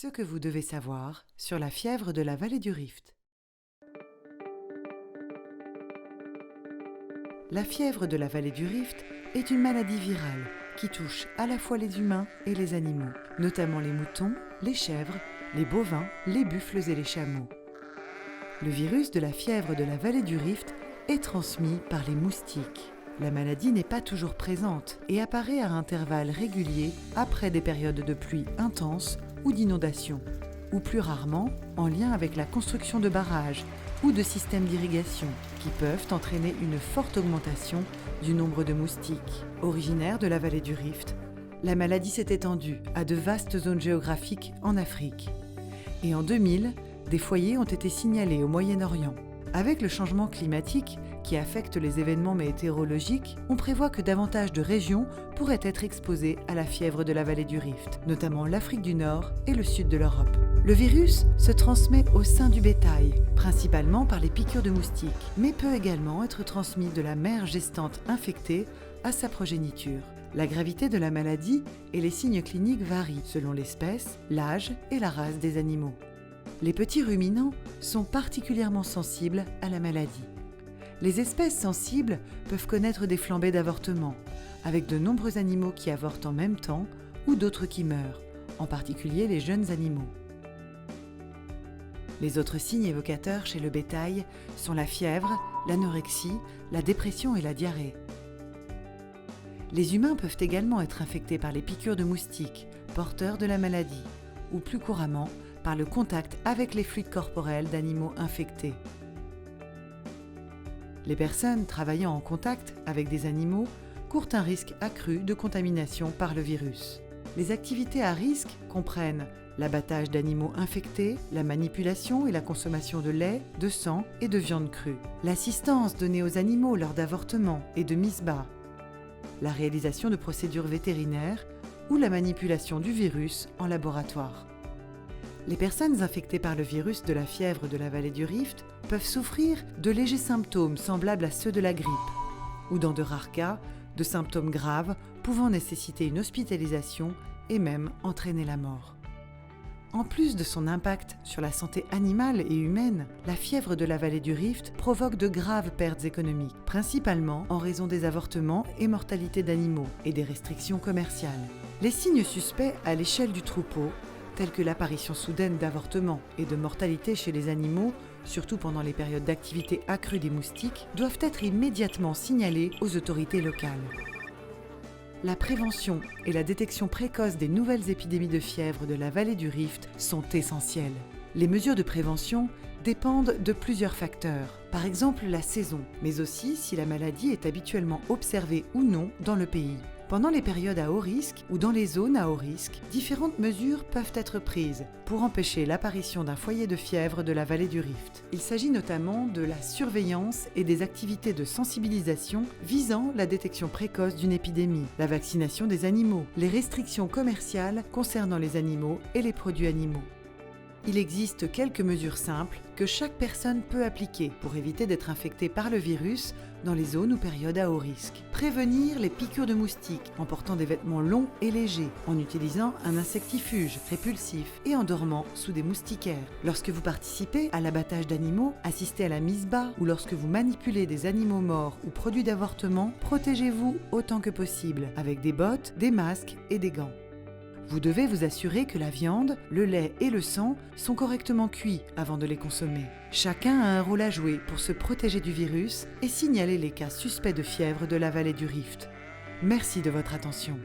Ce que vous devez savoir sur la fièvre de la vallée du Rift. La fièvre de la vallée du Rift est une maladie virale qui touche à la fois les humains et les animaux, notamment les moutons, les chèvres, les bovins, les buffles et les chameaux. Le virus de la fièvre de la vallée du Rift est transmis par les moustiques. La maladie n'est pas toujours présente et apparaît à intervalles réguliers après des périodes de pluie intenses ou d'inondations, ou plus rarement en lien avec la construction de barrages ou de systèmes d'irrigation qui peuvent entraîner une forte augmentation du nombre de moustiques. Originaire de la vallée du Rift, la maladie s'est étendue à de vastes zones géographiques en Afrique. Et en 2000, des foyers ont été signalés au Moyen-Orient. Avec le changement climatique qui affecte les événements météorologiques, on prévoit que davantage de régions pourraient être exposées à la fièvre de la vallée du Rift, notamment l'Afrique du Nord et le sud de l'Europe. Le virus se transmet au sein du bétail, principalement par les piqûres de moustiques, mais peut également être transmis de la mère gestante infectée à sa progéniture. La gravité de la maladie et les signes cliniques varient selon l'espèce, l'âge et la race des animaux. Les petits ruminants sont particulièrement sensibles à la maladie. Les espèces sensibles peuvent connaître des flambées d'avortements, avec de nombreux animaux qui avortent en même temps ou d'autres qui meurent, en particulier les jeunes animaux. Les autres signes évocateurs chez le bétail sont la fièvre, l'anorexie, la dépression et la diarrhée. Les humains peuvent également être infectés par les piqûres de moustiques, porteurs de la maladie, ou plus couramment par le contact avec les fluides corporels d'animaux infectés. Les personnes travaillant en contact avec des animaux courent un risque accru de contamination par le virus. Les activités à risque comprennent l'abattage d'animaux infectés, la manipulation et la consommation de lait, de sang et de viande crue, l'assistance donnée aux animaux lors d'avortements et de mise bas, la réalisation de procédures vétérinaires ou la manipulation du virus en laboratoire. Les personnes infectées par le virus de la fièvre de la vallée du Rift peuvent souffrir de légers symptômes semblables à ceux de la grippe, ou dans de rares cas, de symptômes graves pouvant nécessiter une hospitalisation et même entraîner la mort. En plus de son impact sur la santé animale et humaine, la fièvre de la vallée du Rift provoque de graves pertes économiques, principalement en raison des avortements et mortalité d'animaux et des restrictions commerciales. Les signes suspects à l'échelle du troupeau, tels que l'apparition soudaine d'avortements et de mortalité chez les animaux, surtout pendant les périodes d'activité accrue des moustiques, doivent être immédiatement signalés aux autorités locales. La prévention et la détection précoce des nouvelles épidémies de fièvre de la vallée du Rift sont essentielles. Les mesures de prévention dépendent de plusieurs facteurs, par exemple la saison, mais aussi si la maladie est habituellement observée ou non dans le pays. Pendant les périodes à haut risque ou dans les zones à haut risque, différentes mesures peuvent être prises pour empêcher l'apparition d'un foyer de fièvre de la vallée du Rift. Il s'agit notamment de la surveillance et des activités de sensibilisation visant la détection précoce d'une épidémie, la vaccination des animaux, les restrictions commerciales concernant les animaux et les produits animaux. Il existe quelques mesures simples que chaque personne peut appliquer pour éviter d'être infectée par le virus dans les zones ou périodes à haut risque. Prévenir les piqûres de moustiques en portant des vêtements longs et légers, en utilisant un insectifuge répulsif et en dormant sous des moustiquaires. Lorsque vous participez à l'abattage d'animaux, assistez à la mise bas ou lorsque vous manipulez des animaux morts ou produits d'avortement, protégez-vous autant que possible avec des bottes, des masques et des gants. Vous devez vous assurer que la viande, le lait et le sang sont correctement cuits avant de les consommer. Chacun a un rôle à jouer pour se protéger du virus et signaler les cas suspects de fièvre de la vallée du Rift. Merci de votre attention.